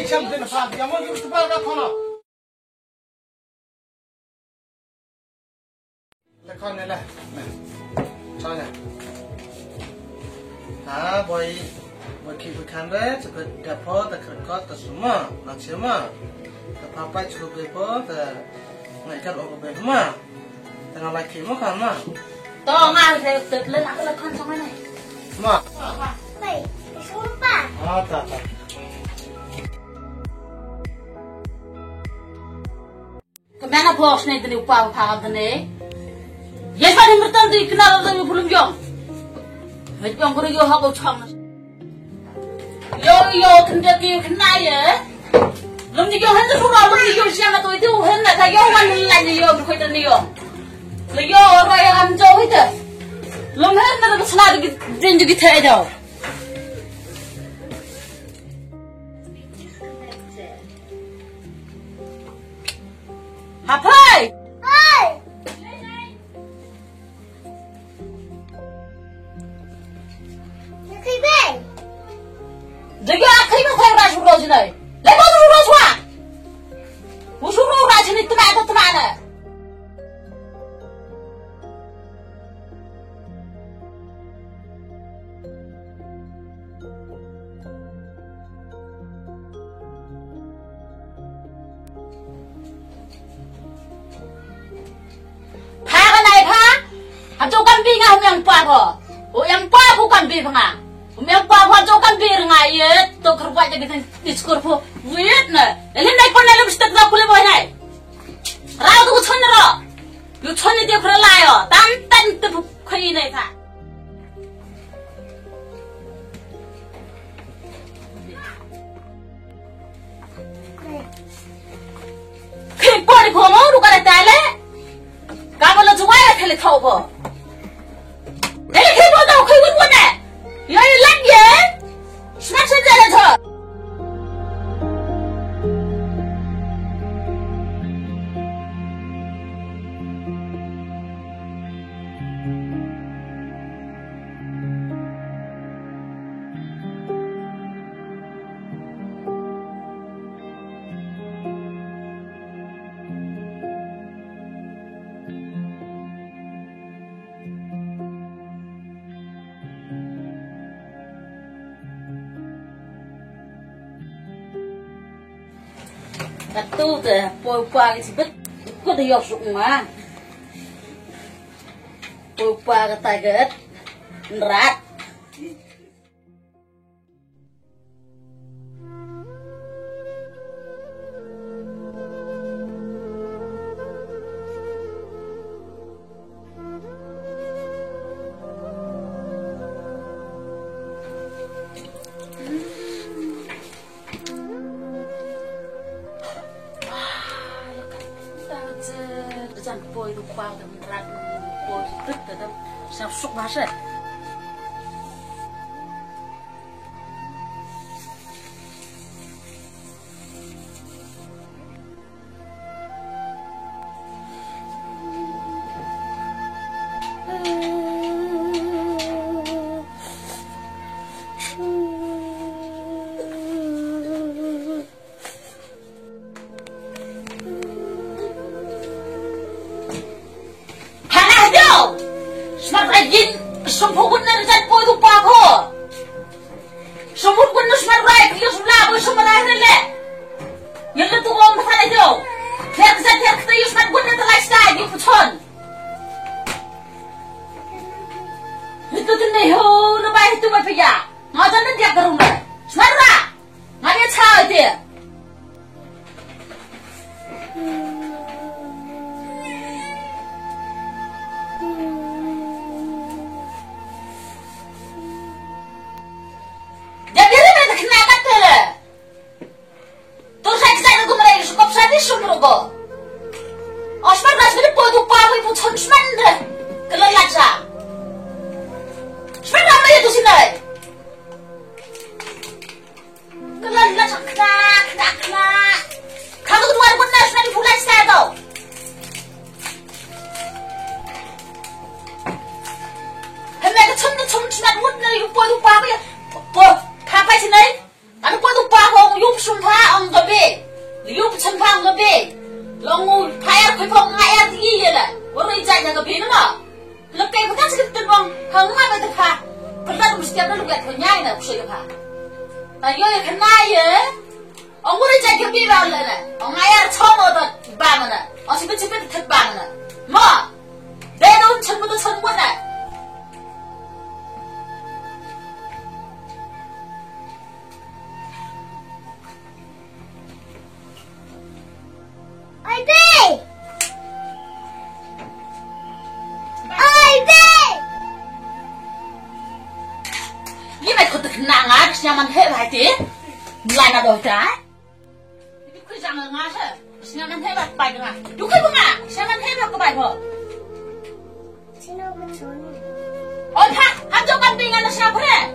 Siam din fa dia mo yus pa ka khono. Le khon này này. Cho nè. Boy khi bukan khăn đấy, chỉ có đẹp po ta khăn có ta suma, nó chỉ mà ta papa chỉ có bề po ta ngày cắt ống bề mà ta nói lại khi mà khăn mà. To ngang thì tự lên ăn là khăn xong này. Mà. Này, xuống ba. Ta. Cái mẹ nó box này thì upah phá cái này. Vậy phải mình tâm thì cái nào là mình phun giông. Hết giông cái giông học chong. Yo kenapa kau kena ya? Lom ni yo hendak surau lom ni yo siapa tu itu hendak saya yo kan lagi yo berkait ni yo. Yo orang yang amjau itu. Lom hendak selalu janji kita itu. Apa? Ơi. Cái gì? Jadi akhirnya mau saya rasa surau sini. Lepas surau semua. Surau rasa sini teman. Phá cái này phá. Hạt châu cam phi ngao yang phá kok. Yang phá aku cam phi phá. Yang papa tu kan biar ya, tu kerja jadi diskur po, wait na. Ini naik pun naik mesti tak boleh boleh naik. Rau tu cun ro, you cun dia kerana yo, tan tu kau naik ta. Kau ni kau mau lu kan tele, kau lo jual ya tele tahu po. Tele kau tahu kau ikut mana? Yo lagi, semasa jalan tu. Tu tu, poi cái gì biết, có thể học dụng mà, poi cái tay cái rát. Jangan poi lupa dan berat poi itu tetap suk masuk. Sempurna dan poi lupa ko. Sempurna semua baik, dia sudah boleh semua le. Yang itu orang mana itu? Tiap kita yus man guna terlalu style di pucon. Itu tu nih ho, lepas itu apa ya? Macam mana dia kerumah? Semua mana cah dia? Osman rasanya bodoh pakai ibu Osman deh, kelelahan sah. Osman apa itu sih nih? Kelelahan sah, kena. Kamu kedua pun nasi nasi bulan saya tahu. Hendak cuma cuma buat nih bodoh pakai, apa sih nih? Anu bodoh pakai, yuk sumpah kau le le. Ông ai ăn chó mà đó ba mà nè. Ông chỉ biết thật ba mà nè. Mà. Để đâu chân một chân một nè. Ôi đi. Ôi đi. Như này có thực năng á, nhà mình hết vài tiếng. Lại là đổi trái. Cái quy rằng là ngã chứ. Nhà mình hết bài được à? Đúng không ạ? Nhà mình hết cái bài thôi. Xin lỗi một chút. Ôi pa, hắn cho căn bình nó sao thế?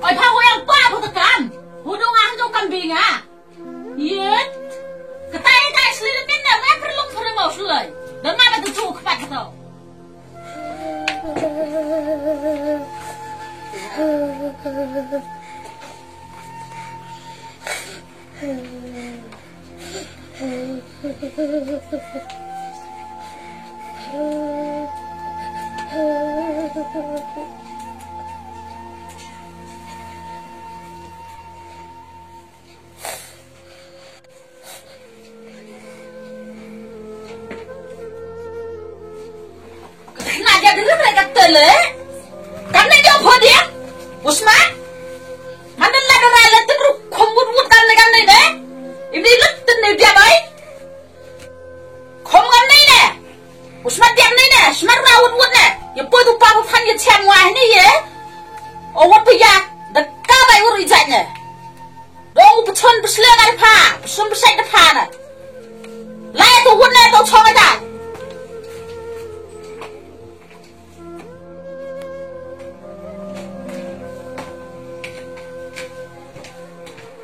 Ôi pa ôi ăn qua của tất cả. Hú đâu ăn cho căn bình à? Yết. Cái tay xử lý bên này mẹ phải lúc thôi mà xử lý. Đừng mà tự chủ cái cái đâu. Kenapa dia mereka tele? Karena dia apa dia? Usman? Mana lagi orang tu baru kumpul kan ni deh? Ini lepas ni dia baik. Kumpul ni deh. Usman dia ni deh. Usman rawat deh. Yang boleh tu papu fan yang cemwah ni ye. Awak punya dekat baik urut ijaznya. Dong bercun berselang ada pa, bersun bersek depan na. Lai tu urut ni tu cong ada.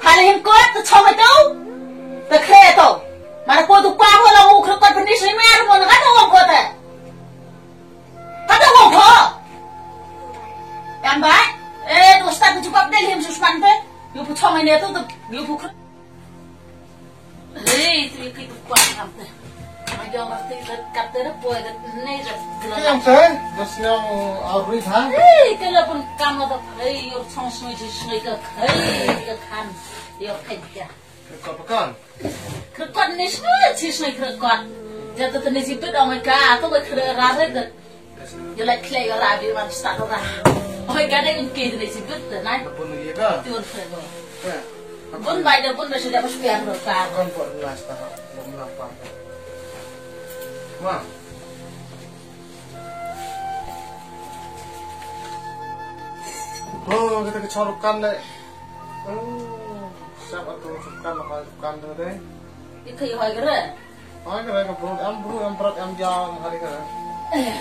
Hal yang kuat tu cong itu, terkait tu. Mana kau tu kau lah ukir kau penis ni mana mana kan orang kau tu. Kata orang kau. Yang baik, tu ustaz tu cukup dah lihat susman tu. You put cong ini tu, you put. Hei, tu itu kuat kamu. Macam waktu kata tu boleh ni je. Yang saya, dasnya awrit ha. Hei, kalau pun kamu tu, hei, you cong semua je ke, hei, ke kan, you kerja. Kau pekan. Kerkot ni semua cisne kerkot. Jatuh tu ni siput orang kah, tu berkerah tu. You like clay or rabi man start orang. Orang kah ni mungkin ni siput tu, naik. Pun ni ke? Tuan kerja. Ya. Pun baik dah pun masih dapat sepian kerkot. Kan pun belas tahap, belum nampak. Ma. Oh, kita kecorukan deh. Siapa tu sukan tu deh? Itu yang hari kerja. Oh, kerana am berat am jam hari kerja.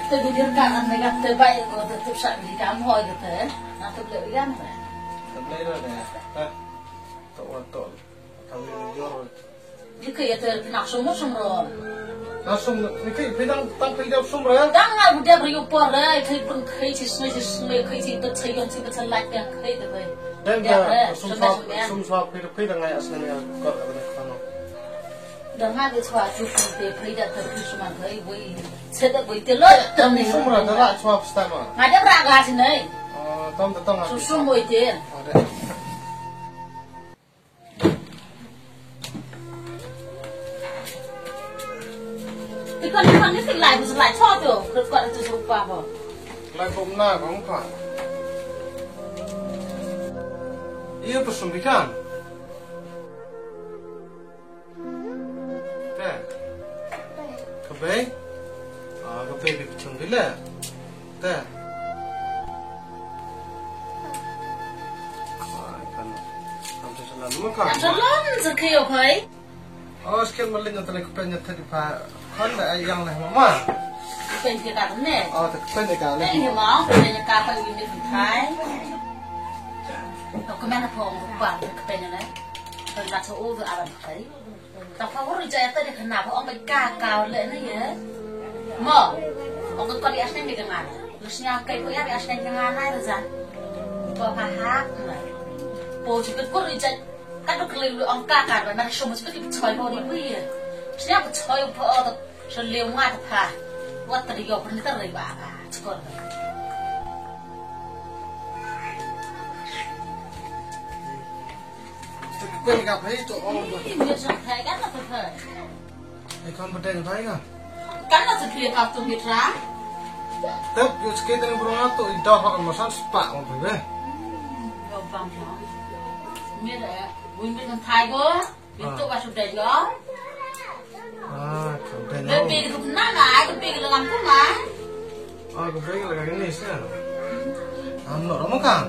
Tu dia kan mereka terbaik tu tu sak di kamu hari kerja. Nanti beli yang mana? Beli dah deh. Tu. Kami jual. Jika ya nak semua. Langsung ni pidang tang pidang sumber. Jangan budak berupor lah. Kau pun kau cisne, kau cisne tercayang tercayang lagi kau tu. Dan sumswa pidang ayat senangnya kau ada kana. Dengan itu suatu pun pidang tercayang kau boleh sedap boleh telur. Sumber adalah suap stama. Ada beragam sini. Tom datang. Susu boleh ter. Ikan ni selai tu selai cor tu, kerja itu serupa apa? Lai bomna kong kan. Ia persumbikan. Teh. Kabe? Kabe bicung bila. Teh. Kan. Sampai selalu makan. Jalan sekian kai. Oh, sekian maling yang tadi kepennya tadi pak. Kan yang lah mama. Kepen kita ni. Oh, kepen kali. Ini mau kepen kita ini Thai. Kau kemana pun buat kepen ni. Kalau nak tahu tu apa Thai. Tapi kalau rujak tadi kenapa orang berkakau le ni ya? Mo, orang kau di asing di dengan. Lusnya kai kau ya di asing dengan mana rujak? Kau faham tak? Kau juga kau rujak. Kan tu keliru orang kakak, mana semua seperti bercoy bau ni pun ya. Siapa bercoy bau tu seliu ngat apa? Buat teriak pernah teriak apa? Cekor. quên gặp thấy chỗ ông rồi. Việc rằng thầy cắn là thật thời. Thì con bật đèn thấy cả. Cắn là thật việc học từ việc ra. Tết yêu cái tên bro nó tụi đào họ một sát spa mà phải về. Rồi vòng đó. Biết rồi, vui bên thằng thầy có. Biết tụi bà sụp đèn đó. À, không tên Lên đâu. bì thì cũng nát lại, cái bì là làm thuốc mà. Cái cái là cái này sao? Nó đó mà cả.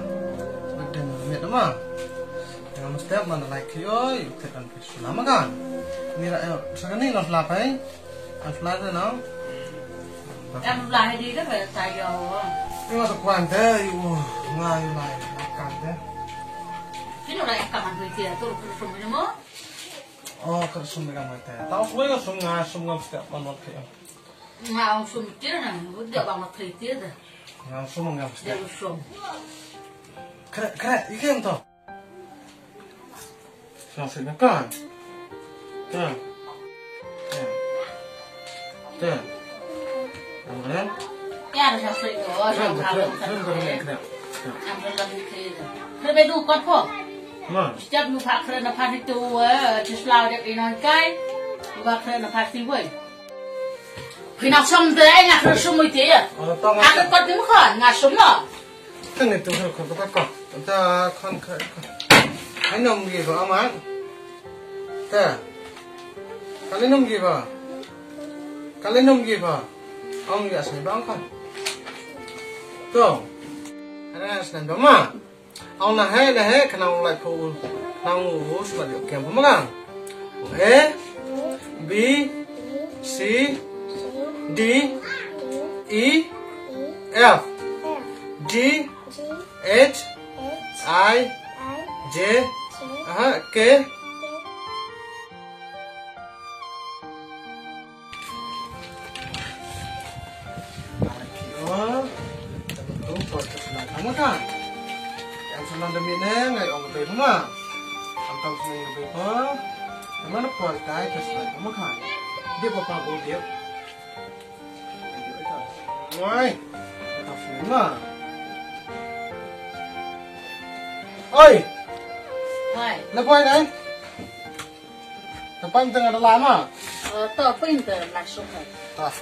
Bật đèn miệt đó mà. Yang setiap mana like yo, tekan selama kan. Mira sekarang ni nggak selap eh, nggak selap tu no. Em lại đi cái về xài dầu. Ini nggak sekuan deh, ngai lai makan deh. Cái nào lại cầm ăn người kia, tôi không dùng cái nữa. Oh, kersum mereka mati. Tahu semua sum nggak setiap mana kayak. Ngào sum tiết này, vẫn được bằng mặt thầy tiết rồi. Nggak sum nggak setiap. Đều sum. Keren, ikan tuh. Sausnya kan? Tuh. Tuh. Kemudian? Ya ada sausnya đó, Keren, sao keren, thằng keren, keren, keren. em lên lần kia rồi. Thế bây đủ con phố. Nah, Setiap lu pak keren apa itu, chỉ selalu đẹp đi nói cái, lu pak keren apa sih vậy? Khi nào xong tới anh ngạc sum mới thế à? tao À cái con tiếng khẩn ngạc sum rồi. cái này tôi không có cọc. Ta con cái nồng gì vào ông ăn? Ta, cái nồng gì vào? Cái nồng gì vào? Ông ya sih bang kan? Tuh, ada senang doma. Ông là hết, khả năng lại phụ, khả năng ngủ và điều kiện không bằng. A, B, C, D, E, F, G, H, I, J, K. Kamu kan? Yang senang demi neng, ông về không à? Ông tao senang về không? Em nó coi cái senang kamu kan? Dia apa kau dia? Ngoi, tao senang à? Oi, Thôi, lepas đấy. Lepas tengah ada lama. tao pin tờ là sum rồi. Ah,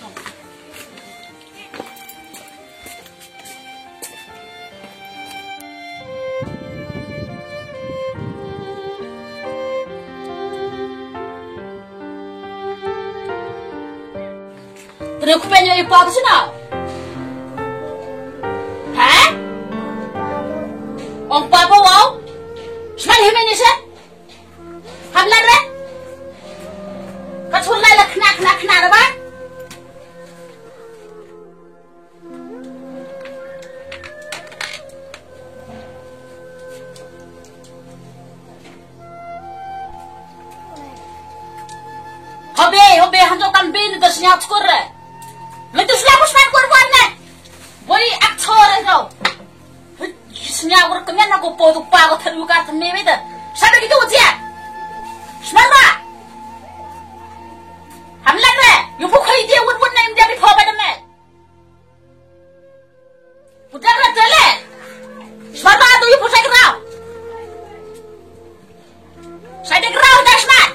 Không. Terus aku pengen ibu apa sih nak? Hah? Ông papa wow? Semangat himen ni sih? Hamlan re? Kau sulai lah kena apa? Hobi hantar kambing itu senyap skor re. Lepas selalu semangat korban ni. Boi aktor itu. Senyap korban aku potong pago terbuka temui itu. Sampai gitu aja. Semangat. Hamlan re. Yang bukan dia wun yang jadi papa demi. Bukan lah tele. Semangat tu ibu saya kerau. Saya kerau dah semangat.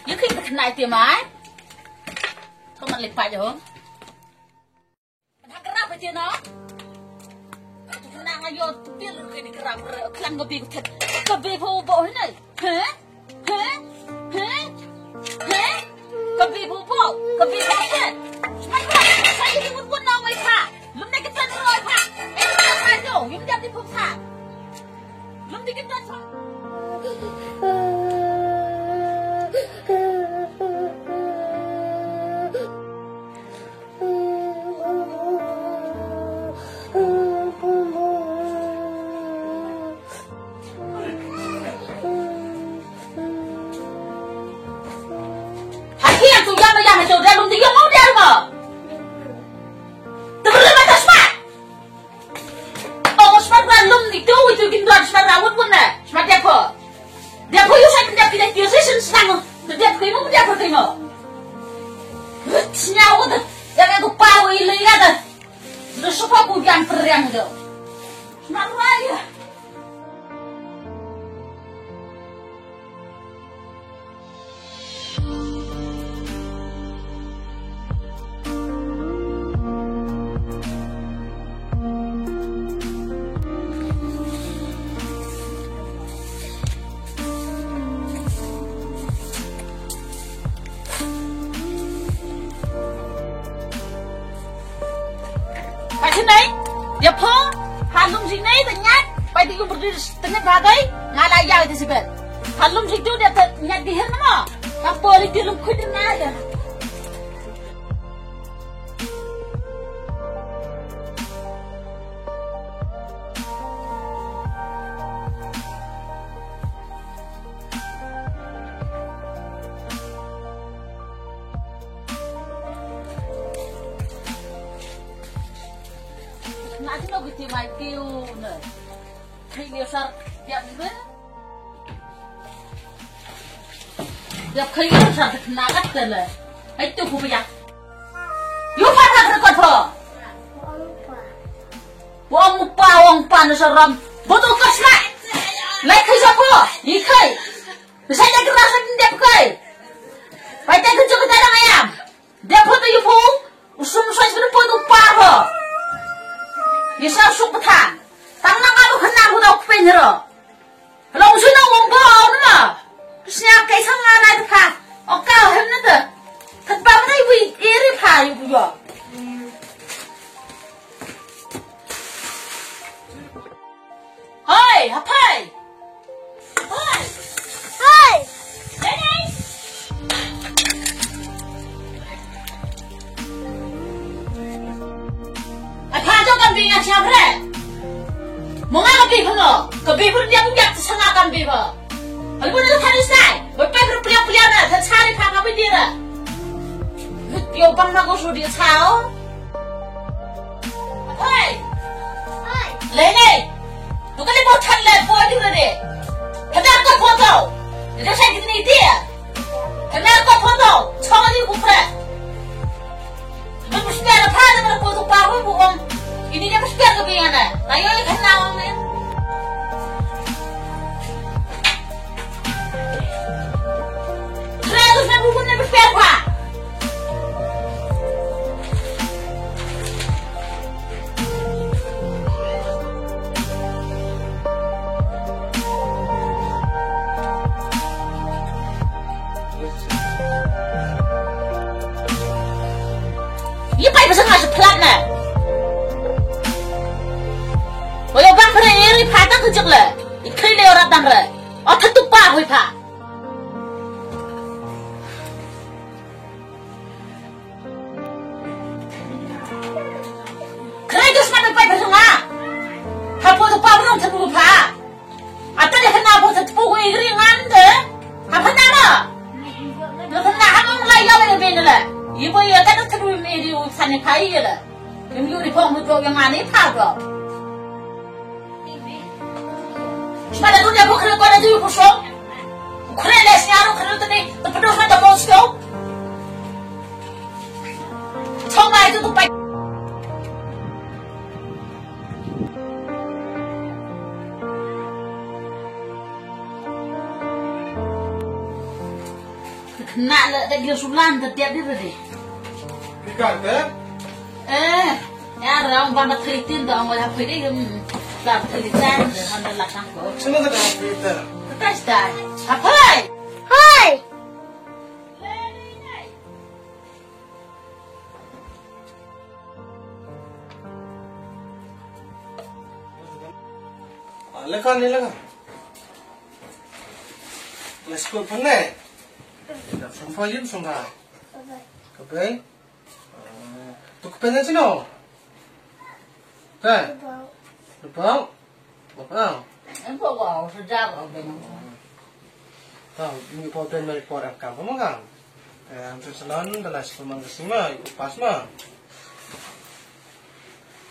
Như khi này thì mãi không ăn lịch phải được không? Thằng kerap aja no. Aku kenang ayo bil ke di kerap kelan gobi ku tet. Gobi po bo ini. Kebi bubu, kebi bubu. Saya ini pun nak mai pa. Lum nak kita terus pa. Kita tu, yang dia di pun pa. Lum nak kita terus. Macam dia belum tiga mau dia apa? Terus macam smart. Oh smart belum itu kita smart rawat pun nak. Smart dia apa? Dia apa yang saya tidak pilih dia sih senang. Dia terima dia apa terima? Senyawa tu. Yang aku pau ini ada. Terus apa aku yang periang tu? Smart raya. Này, giờ phô, Hà Lung gì này thì nhát, bây giờ berdiri tengah bagai, ngalah ya itu sebab. Hà Lung gì tu dia nyat di hen mana, tak boleh di lum kudu nada. Nanti nak kita mai kêu nè, khi liều sar đẹp nữa, đẹp khi liều sar thì nát hết rồi, ấy tu không phải, yêu phải thật là con thọ, ông pa nó sao ram, bố tôi cất lại, lấy khi sao po, đi khi, saya dah kerasa đẹp khi, phải tay kerja kita dah ayam, đẹp hơn tôi yêu phu, usum saya sudah pun tu pa ho. Bisa suka tan, tangan aku kena aku dah penjara. Kalau usia nak ngomong mana, siapa kisah ngana itu pa, okau hemna tu, tapi mana ibu iri pa ibu juga. Hei, apa? Hei, Hai. Nenek. Bingat siapa re? Mengapa kebih no? Kebih pun dia punya sengakan kebih. Kalau pun ada tadi saya, berapa pilihan na, tercari apa apa dia. Dia bang nak usah dia tahu. Hei, Hai. Lene, tu kan dia mau cakap buat dia ni. Kenapa kau foto? Dia saya kita ni dia. Kenapa kau foto? Cakap ni bukan. Mesti ada apa dengan foto baru bukan? Ini dia mesti ada kebingungan. Ayo kenal ni. Terus nak bukan nak berpikir apa? Ini baik besar masih pelat ni. Ôi bác phải đi phá tăng cực lệ, khi đều ra tăng rồi, ở thất tục ba hồi phá. Cái đó sao phải phải không à? Hà phụ tục ba vẫn không thất tục phá. À tới đây khi nào phụ thất tục quỳ cái ngắn thế? Hà phân nào mà? Nó phân nào hắn không lại giao lại bên này. Ý bây giờ cái đó thất tục này đi thành cái gì vậy? Nhưng như đi phong một chỗ yang anh ấy phá rồi. Pada dunia bukan kau ada juga kosong. Kau les nyaru kau tu ni, terpenuh macam monster. Cuma itu tu baik. Nak le dah dia sulan setiap dia tadi. Ikan deh. Ya orang banyak kritik tu orang boleh pilih. Làm thời gian để làm đặt tăng của. Semua kita kita. Tes dah. Apa? Hai. Lekan ni lekan. Let's go pernah. Dah sampai jam sungai. Kapai. Tu kepenang sini. Kan? Lepas. Lepas. Apa kau sejak kau benang? Tahu, ini problem dari orang kampung kan? Untuk selalu dalam sekolah semua, itu pas mah.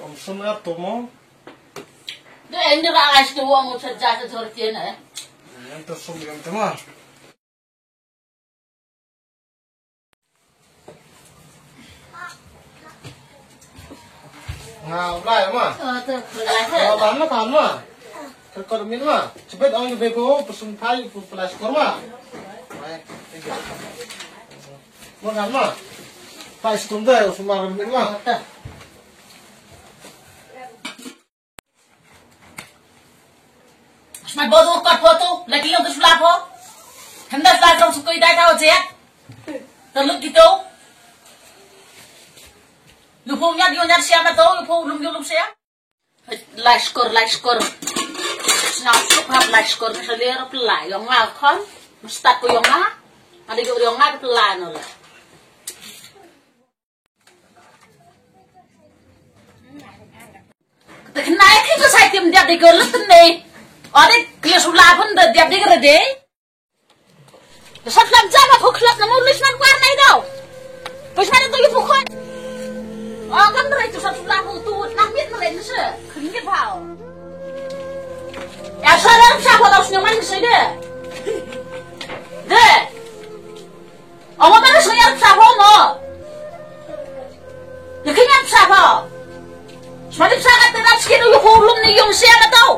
Om semua tu mau. Dia ini ras tu orang sejak seperti ni. Untuk semua yang tu mah. Ngau lai mah. Tu belas. Kalau mana kan mah? Terkadang ini mah. Cepat orang bebo pesuntai pelas korma. Mana mah? Pas tunda semua ini mah. Semua bodoh kat foto, lagi yang tu sebelah po. Hendak sebelah tu suka idai tahu je. Terluk gitu. Lupa punya dia nyar siapa tahu, lupa lum siapa. Like score. Senang suka like score misalnya pelai yang ngakon, mustad ko yang ngah, ada juga yang ngah pelai nolah. Kenapa kita saya tim dia di gelut ni? Ada kelas sebelah pun dia di gerede. Sebab jam apa kelas nama ulisman kuar ni tau. Pasal itu ibu kan. Oh kan mereka sebelah tu nak mit mereka se, keringet bau. Ya salah siapa tahu senyaman ke sini? Deh. Awak mana senyap siapa no? Ya kenyap siapa? Semalam sangat terap sikit yung hulum ni yung siapa tahu?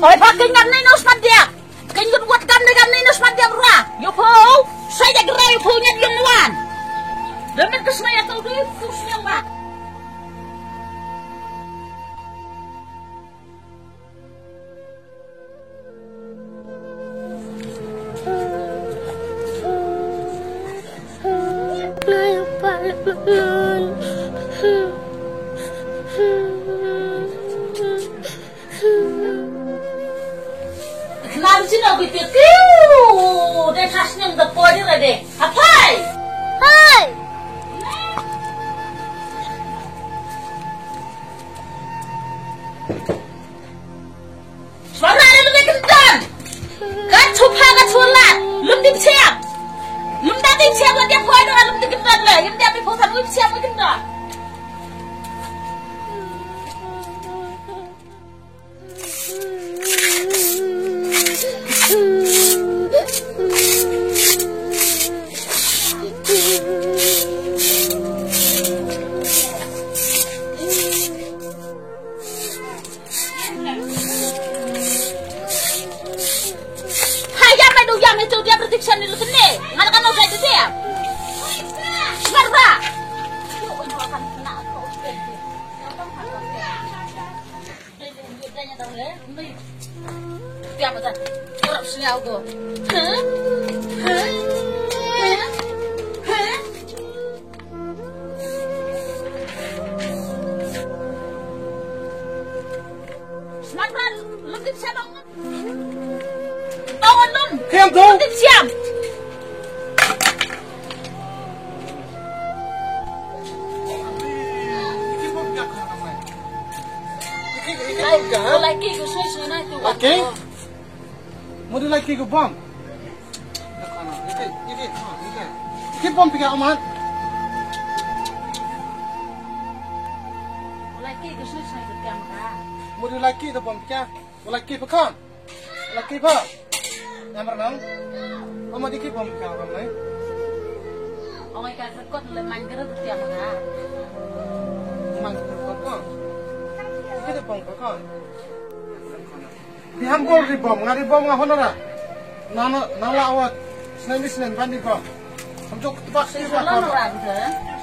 Oi pakai ngam ni nos dia. Kenyut buat gam ni nos dia berah. Yo po, saya gerai yo po nya yung nuan. Demi kesemaya tahu deh kusnya mak. Kenapa sih nak gitu? Deh khasnya udah podi lah deh. Apa? Hai. Suara ada lebih kencang. Kan cupa kan sulat. Lum di siap. Lum tadi siap dia podi orang lum di kencang lah. Yang dia pergi posan lum siap kencang. Dia bertiksan di sini. Mana kamu udah di siap? Sebentar. Tiap macam kurang sini aku. Sebentar, lebih siapa? Kiam tu. Siap. Lagi ke sana tu. Lagi? Mau lagi ke bom? Ini bom pergi aman. Lagi ke sana tu kamera. Mau lagi tu bom pergi. Lagi pekan. Lagi apa? Yang berenang? Kamu dikit bom kau kamu ni? Orang ikan rekod lemah gerut tiap mana? Mang rekod kau? Kita bom kau? Di hampur di bom, ngari bom ngah honora? Nala awat, senin bandi bom. Untuk tempat sih Salam orang tu.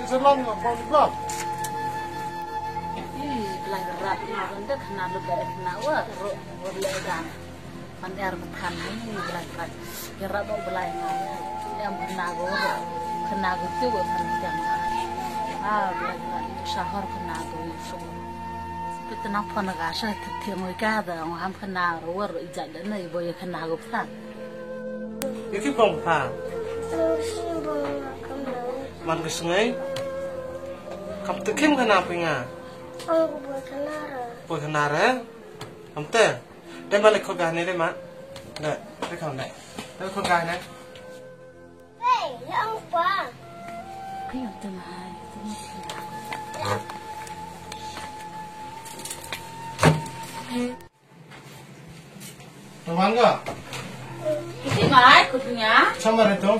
Seselam bom di bom. lat benda kena lu dari kena wah berlegan man bertahan ini belat kira bau belai yang kena itu kan yang belat sahur kena itu kita nak pernah kasih tiang mereka ada orang kena luar ijazah dan ibu yang kena gupta. Iki bom pa. Man ke sungai. Kamu tekim kena apa nga? Aku buat kenara. Buat kenara? Kamu teh? Dan balik kau gane deh mak. Nggak, deh kau nggak. Balik kau gane. Hei, yang apa? Kau tu mah. Teman nggak? Isi mai kutunya. Sama itu.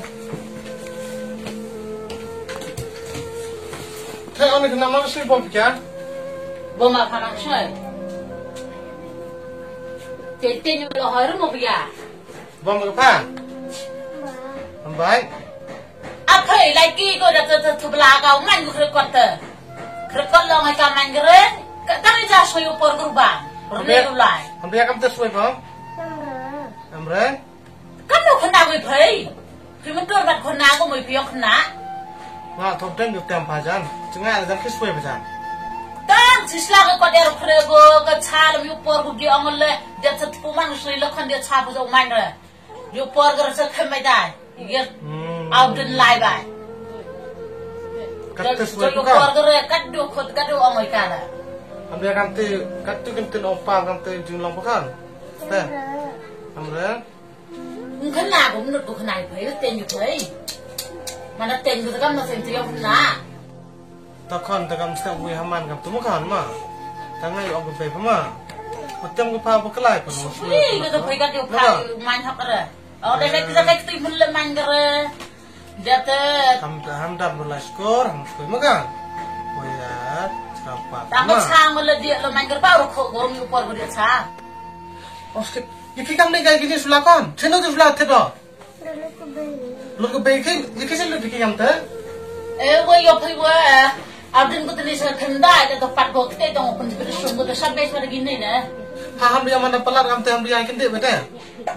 Hei, orang kena mana sih bom pikir? Bom apa nak sih? Tete ni lo haru mau biar. Bom apa? Baik. Apa lagi kau dah tu belakang man kau kerikot tu. Kerikot lo ngai kaman keren. Kami dah suyu por kurban. Berlulai. Hampir kamu tersuai bom? Amre? Kamu kena gue pay. Pimentur bat kena aku mau pion kena. Wah, top ten yuk tem pajan. Cengai ada tersuai pajan. Dan sislah kau dia kerego kau calam yuk por kau dia angol le. Dia tetap man suyu lo kan dia capu jauh man le. Yuk por kau rasa kemai dah. Iya. Auden lai bay. Kat tersuai Yuk bukan? por kau kadu angol kala. Ambil kanti, katu kanti opal kanti jumlah bukan? Teh, ambil. Kena aku menurut aku kena itu tenju pay. Mana tenju tu kan masih tiap kena. Takkan mesti gue haman kamu tu bukan mah? Tangan yuk aku pay pema. Macam gue paham berkelai pun. Ini kita pay kan tiap hari main hak ada. Oh, dah kita tu belum main kere. Jatuh. Hamdan berlai skor, skor makan. Boyat. Tanggal sang malah dia lo main gerbau kok gorong upor dia sang. Oh, skip. Iki kamu ni kayak gini sulakan. Cina tu sulat tu. Lu ke bayi, iki sih lu bikin yang tu. Woi apa woi? Abdin ku tadi saya kendai dia tempat kau kita itu pun seperti sungguh tu sampai seperti gini ne. Haham dia mana pelat kamu tu yang dia yang kendai betul.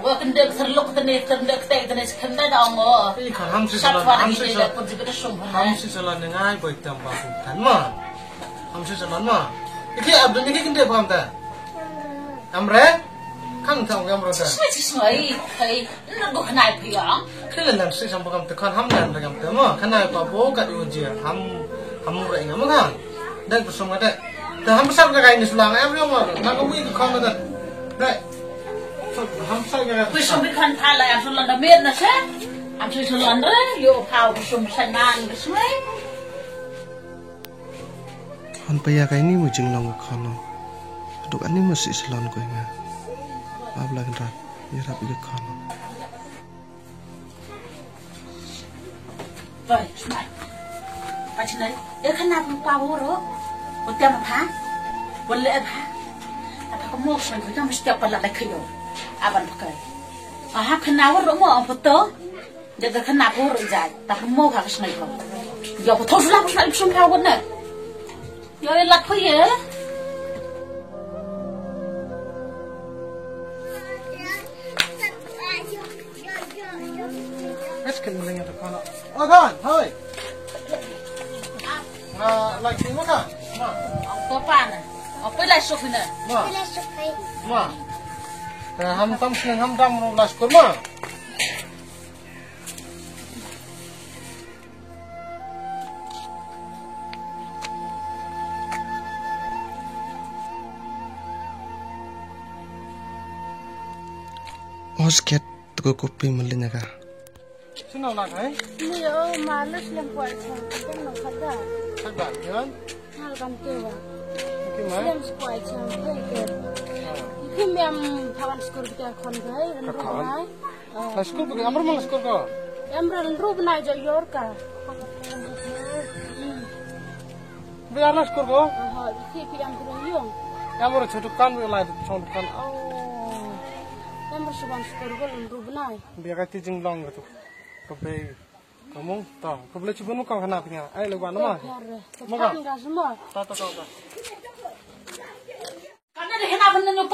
Woi kendai serluk tadi kita tadi kendai dah ongo. Iya kan ham sih Satu salah, ham hari sih ini salah. pun seperti sungguh. Ham sih salah nengai boy tempat hutan mah. Ham sih salah mah. Iki abdul iki kendai paham tak? Amre? Kan tahu yang berada. Semua kai nak gua kenal piang. Kalian sih sampai kamu tekan ham dan kamu temu. Karena apa boga diuji ham murai nggak makan. Dan bersama dek. Dan ham besar kayak ini sulang. Yang mah. Nak kau ini kau nak dek. Ham besar kayak. Wih sampai kan pala yang sulan dah mir nasi. Am sulan dah. Yo pau bersum senang bersumai. Han paya kayak ini mujung long kono. Duk ani masih sulan kau ingat. Abla kan rat. Ya rapi ke kono. Baik, semai. Macam ni, dia kenapa lupa horo? Betul apa? Boleh apa? Apa kamu semua kita mesti apa lagi kyo? Aban pakai. Kenapa horo mau apa tu? Dia kenapa horo jadi? Tapi mau kah semai kau? Ya betul sudah semai bersama kawan ni. Ya elak kau ya. Esken mulanya tu kono. Oh kan, hai. Lagi makan? Ma. Apa pana? Apa lagi sok ni? Ma. Bila sukai. Ma. Ham tam seneng ham tam rulas kurma. Osket tu kopi melina ka. Sino nak hai? Ni oh malas lang po sa akin ng kada. Ada kan? Hal kan tewa. Gimana? Siang sekolah jam ke. Iki mem kawan skor kita kon gai ran rai. Skor pergi amar malas skor ka. Emran rub na jo yorka. Biar lah skor ka. Iki pi am yung. Amar cutukan wilayah cutukan. Oh. Emran suban skor gol rub na. Biar kati jinglong gitu. Kopi kamu tahu. Kau boleh cuba nu kau kenapa ni? Ayo lepas nama. Makan gas semua. Tahu.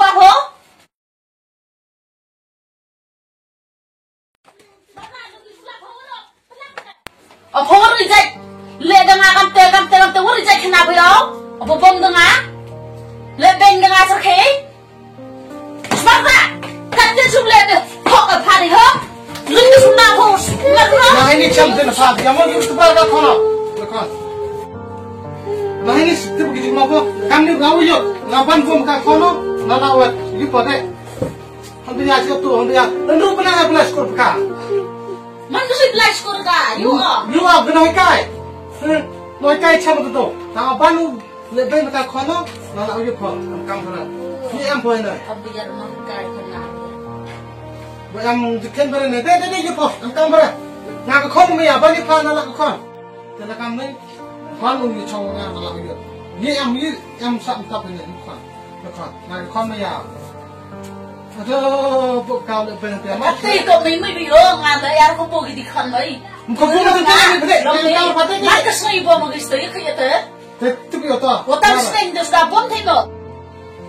qua phố ở phố đi dậy lệ đang ngã cầm tê vô đi dậy khi nào vậy đó ở phố bông đang ngã lệ bên đang ngã sao khí bắt ra cắt chân xuống lệ được họ ở pha đi hết lưng đi xuống nào phố ngã đó Nah ini jam dia nafas. Yang mau kita berada kono. Lekon. Nah ini setiap begitu mau kami ngau yuk ngaban bom ka kono nalawat di pada. Hantunya aja tuh hantunya. Dan ru pernah belas skor ka. man tu sih belas skor ka Yu ah genoi kai. Noi kai cham tu. Nah ban lebih ka kono nalawat yuk kok kam kana. Ni am poin dah. không bây giờ nó cài phần nào Yang diken bere ne de yuk kok kam bere. Nah ka kono me ya ban ni pa nalak ka kono. Tela kam ni Khoan luôn như trong nhà là làm việc, như em sẵn tập về những khoản, này con bây giờ, bộ cao được về tiền mất. thì cậu mình mới bị lo ngàn đấy, ăn không bù gì khăn mấy. Không có cái gì vậy, cao phát đấy. Mắt cái sợi bò mà cái sợi cái gì thế? Thế tiếp biểu to. Tôi tao sợi được cả bốn thế nữa.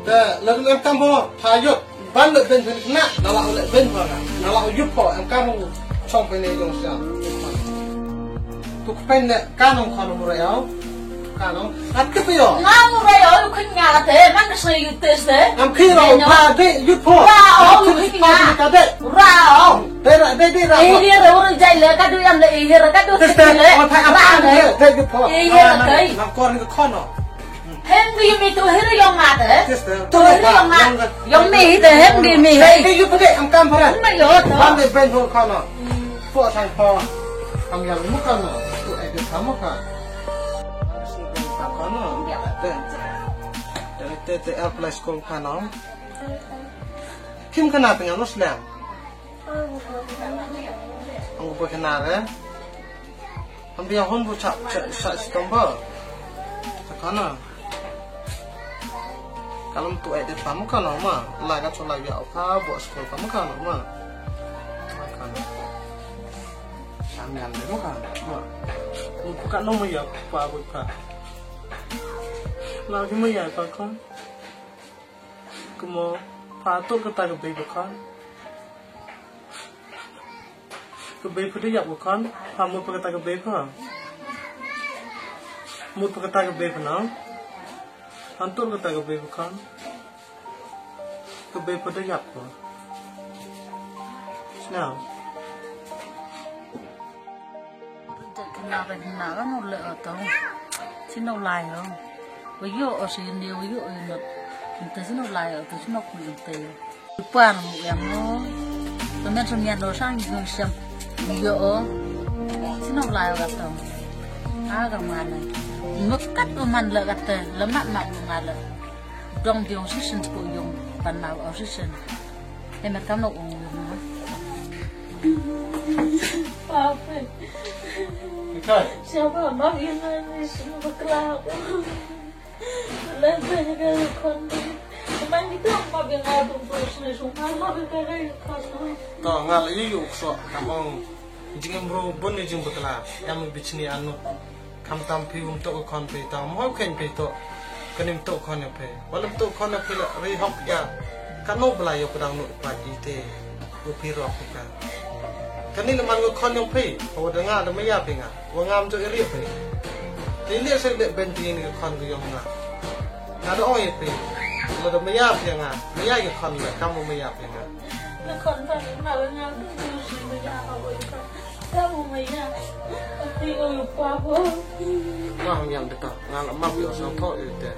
Thế lần em cam ho, thay giúp, ban được bên thế nè, nó lại bên vào nè, nó lại giúp họ em cam ho trong bên này dùng sao. Tuk pen ne kanong kono murayao kanong at kapayo Ngang murayao yung kanya te man sa yutes te am kiro pa de yupo rao yung kanya rao de rao ihir ur jai le ka du yam le ihir ka du te le rao le de yupo ihir kai nam kon ko kono hem bi mi tu hir yong ma te tu hir yong ma yong mi te hem bi mi hei de yupo de am kam para ma yo to ban de ben ho kono po sang po am yang mu kono tu e de kamu ka kono te apply school kono kim kana pengen lo slam ang bo kana re am dia hon bu cha stomba kono kalau tu e de kamu kono ma la ga chola ya pa bo school kamu kono ma kono Samyan mo ka. Buka no mo ya pa buka. Lagi mo ya pa kon. Kumo pato ka ta be ka. Ka be pudi ya ko kon. Pa mo pa ka ta be ka. Mo pa ka ta be ka na. Antur ka ta be ka kon. Ka be pudi ya ko. Now nào về nào nó một lệ tao xin đâu lại không với dụ ở xin nhiều ví dụ là tôi xin đâu lại ở tôi xin đâu cũng được tiền qua là một em nó tôi nên trong nhà đồ sang nhiều xem dụ xin đâu lại ở tao gặp mà này nó cắt ở màn lệ gặp tiền lắm mặn mà lệ trong điều sinh sinh của dùng phần nào ở sinh sinh em mà cám nộ Siapa maaf ya nanti semua berkelak. Lebih dari kondi. Teman itu apa yang ada terus nih semua maaf dari kondi. To ngal yu so kamong jingem ro bon ni jing betla am bichni anu kam tam pi to kon pe ta mo ken pe to kanim to kon pe walam to kon pe la ri hok ya kanu bla yo pedang nu pa ite u pi ro ka kani le man ko kon yo pe o da nga da me ya pe nga wa ngam to ri pe ti le se le ben ti ni kon ko yo nga na do o ye pe lo da me ya pe nga me ya yo kon le kam mo me ya pe nga Le kon pa na le nga tu si me ya o ka. Kamu me ya. Ti o yo pa bo. Wah yang dekat, ngalak map yo sang thok itu.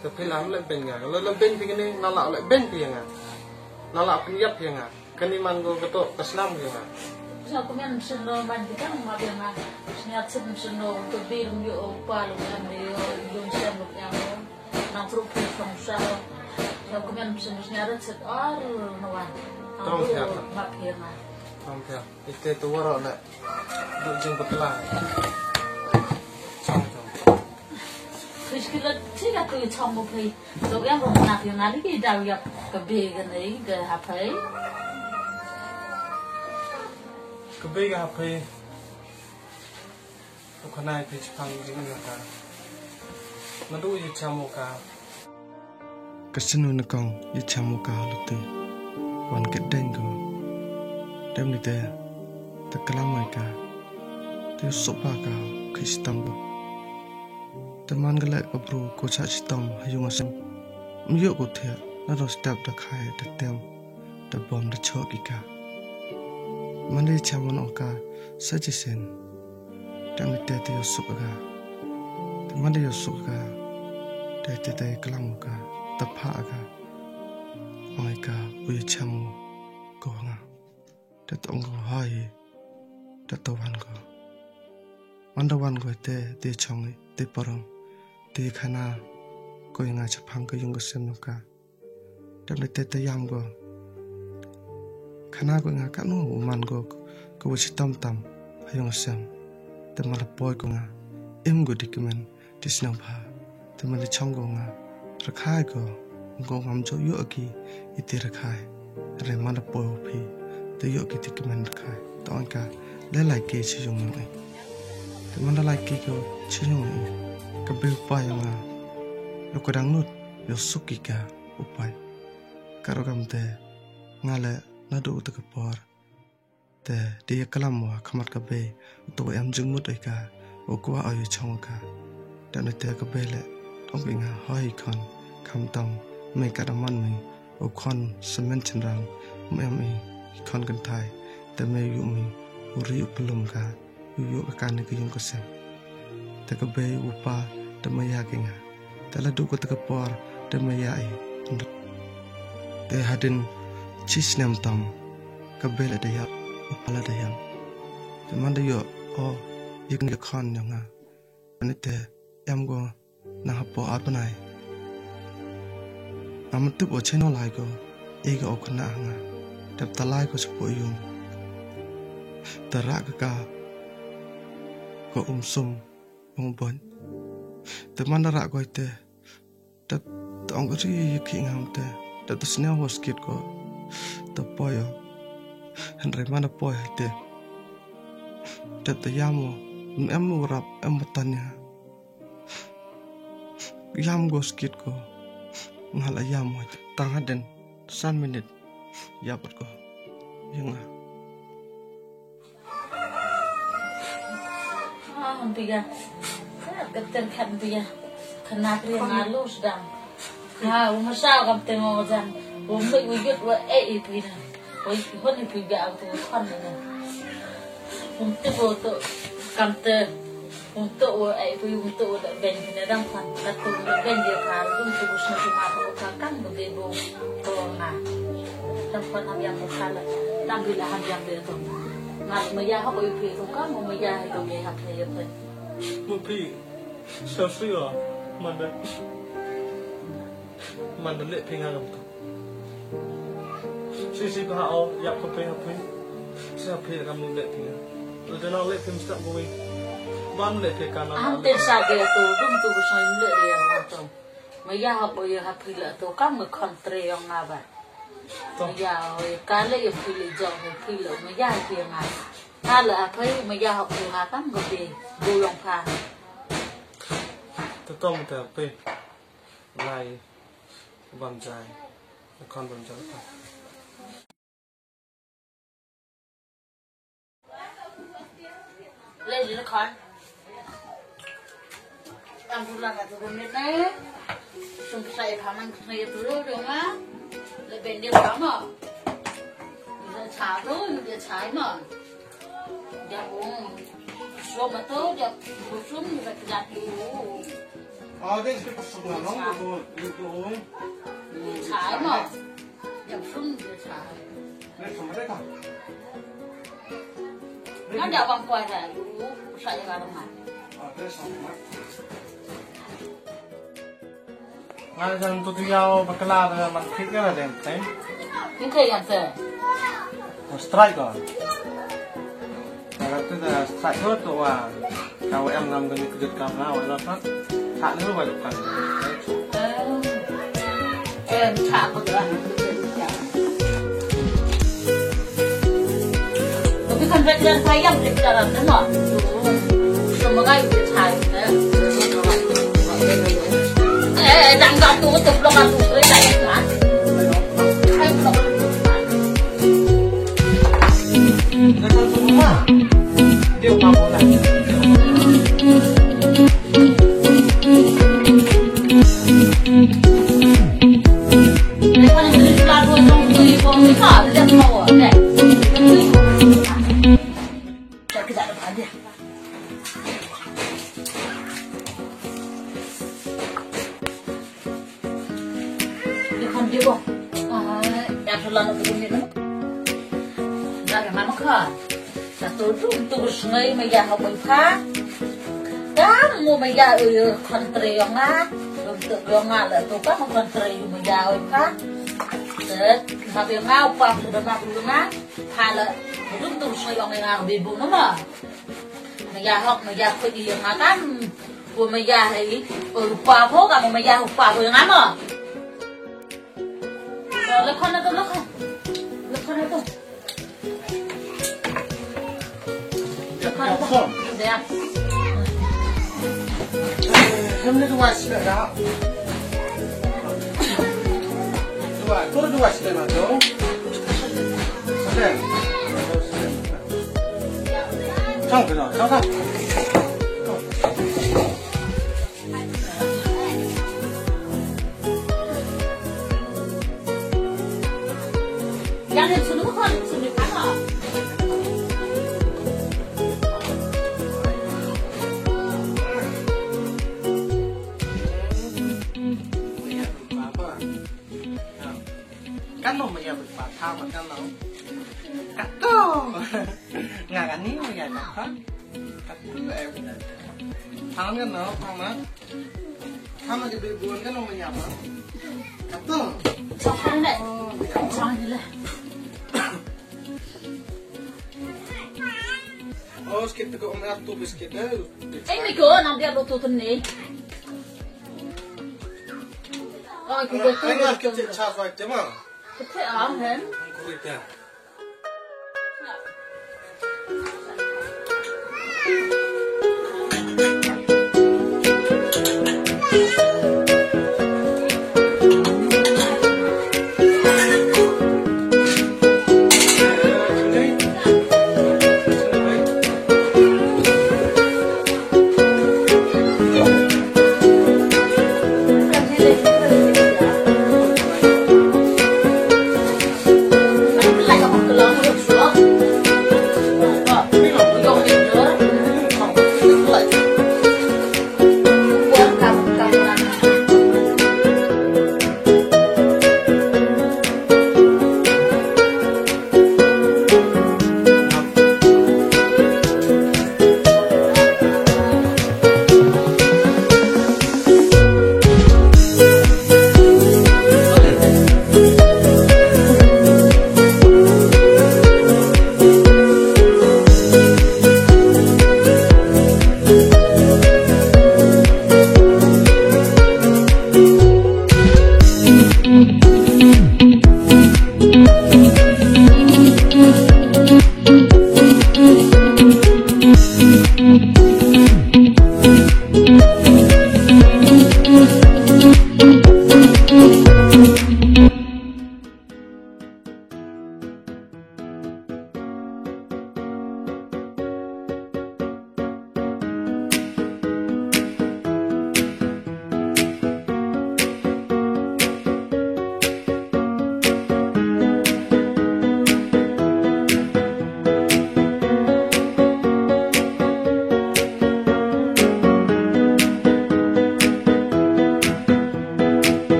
Tapi lang le ben nga, le ben pi ni nalak le ben pi nga. Nalak penyap ya nga. Kani man go ketok keslam ya nga. Sa kumen seno man kita mabiang nga sinyat seno to birum yo pa lo ngam yo yung sem lo ngam nang trup from sa sa kumen seno sinyat set ar nawan Tong siapa? mabiang nga Sampai itu tu waro le. Duk jeng betlah. Chong. Kishkila tiga tu chong mo pay to yang ro na yo na ki daw yak ka be ga nei ga ha pay Kebega apa? Bukanai pe Jepang jeng nga ka. Nadu yu chamu ka. Kesenu nekong ye chamuka luti wan kedengo dem ni te kelamai ka te sopa ka kristambo teman gelek abru ko cha sitam hayung asem myo ko the na ro step da khai da tem da bom da choki ka mane chamon oka sajisen dem ni te sopa ka teman de sopa ka te kelamuka tapa aga mereka punya camu kau nga datang kau hai datang kau mandawan kau te chongi te parang te khana kau yang aja pangka yung kesem nuka dan te yam kau khana kau nga kanu uman kau wajib tam hayung kesem te malah boy kau nga kau dikemen di senang bah te malah chong kau nga rakai ko ngong amjo yo aki iti rakai re mana po pi te yo ki tikmen rakai to anka le lai ke chi yung ngai te mana lai ki ko chi yung ngai ka be pa yang lo ko dang nut yo suki ka upai karo kam te ngale na do te ka por te dia kalam wa khamat ka be to em jung mut ai ka o ko ayu chong ka dan te ka be le ông bị ngã hơi con cầm tông mấy cả đám ăn mình ô con cement chân răng mẹ mình con cần thaiแต่แม่อยู่มีอุริอุปลมกาอยู่อาการในกยุงกษมแต่ก็เบยอุปาแต่ไม่ยากเองแต่ละดูก็ตะกปอร์แต่ไม่ยากแต่หัดินชิสเนมตอมก็เบยละได้ยับอุปละได้ยังแต่มันได้ยออ๋อยังจะคอนยังไงอันนี้แต่ยามก็น่าฮับปออาดปนัยน้ำมันตึบว่าใช้นอลายก็เอกออกขนาดงั้นแต่ตะไลก็สปอยยุงแต่รักก็ซุ่มบนแต่มันรักก็แต่ต้องก็ที่ยิ่งขี้งามแต่ตัวเสน่ห์หัวสกิดก็แต่ปอยเห็นไรมันปอยแต่ยามว่ามูรับมูตันเนี่ยยามก็สกิดก็งาลายามว่าตั้งหัดเดิน3 menitยาบดก็ยังไงHampir keterkan dia kena dia ngalus dan umasa kam tengok dan umai wujud wa ipi na hon ipi ga aku kan na untuk kam te untuk wa ipi untuk ben na dang kan katu ben dia kan untuk usah cuma kan begitu corona dan kan yang bersalah dan bila yang dia tu Maya học ở phía không có một Maya hay đồng nghề học này vậy. Một phi sao xưa mà nó lệ phi ngang không? Si bà họ nhập học phi sao phi làm mình lệ phi? Rồi đó nó lệ phi sao vui? Ban lệ phi cả nó. Anh tên sao vậy tôi đúng tôi có say lệ gì không tôi? Maya học phi là tôi có một country ông nào vậy? Maya hồi cá lệ phi là giàu phi là Maya phi ngang. Ta là thấy Maya học từ hà tắm cái gì vui lòng phà. Tôi tông từ phi lại bằng dài con bằng dài thôi. Lên gì nó con? Anh cũng là cả tụi mình đấy. Chúng ta sẽ phá mình này tụi nó được á. Lại bên điệu đó mà. Mình sẽ trả thôi, mình sẽ trái mà. Dạ bụng. Số mà tốt, dạ bụng xuống mình phải giặt đủ. Đây là cái sụp nào nóng của tôi. Mình trái mà. Dạ xuống mình sẽ trái. Đây sụp ở đây cả. Nó đeo bằng quay ra đủ sợi vào trong này. Đây sụp ở đây. Jangan tutorial bakalan dengan maksudnya ada yang lain. Ini yang saya. Strike kan? Kalau tu dah strike tu tu kalau em làm cái việc làm nào là phát thả nữa vào được phần. Em thả một cái. Tapi kan belajar saya belajar apa no? Semua kan saya. đang gặp tụ tục lo gặp tụ với lại mà hay lo Lepas semua dia mampu lah. lepas itu selalu dong tu ibu kita dia mau deh kita ada ada con đi cô em cho lần nó cũng như thế ra cái má mắc hả là tôi ngay mày già học bệnh phá cá mua mày già ở con trì ông á rồi tự ông á là tôi có một con trì mày già ở phá để mà việc ngao qua từ đó mà luôn á hay là tôi xoay ông này nào bị buồn lắm mà mày già học mày già phải đi mà cá của mày già thì ở qua phố cả mày già học qua rồi ngắm mà lekon itu lekon itu dia Kamu tu sudah dah. Dua sudah nak tu. Sudah. Sang ke nak? Sang. Jangan suruh kan, suruh kan. Kan lo mày berpat tham kan lo. Katu. Ngak ni mày nak ha? Katu em. Tham kan lo, tham á. Tham lagi berbuan kan lo mày apa? Katu. Jangan deh, jangan deh. Oh, skip ko om at tubis kita. May ko nang dia luto ni. Ay, ko ko. Ay, nga kita chat right tema. Kete am hen. Ko kita.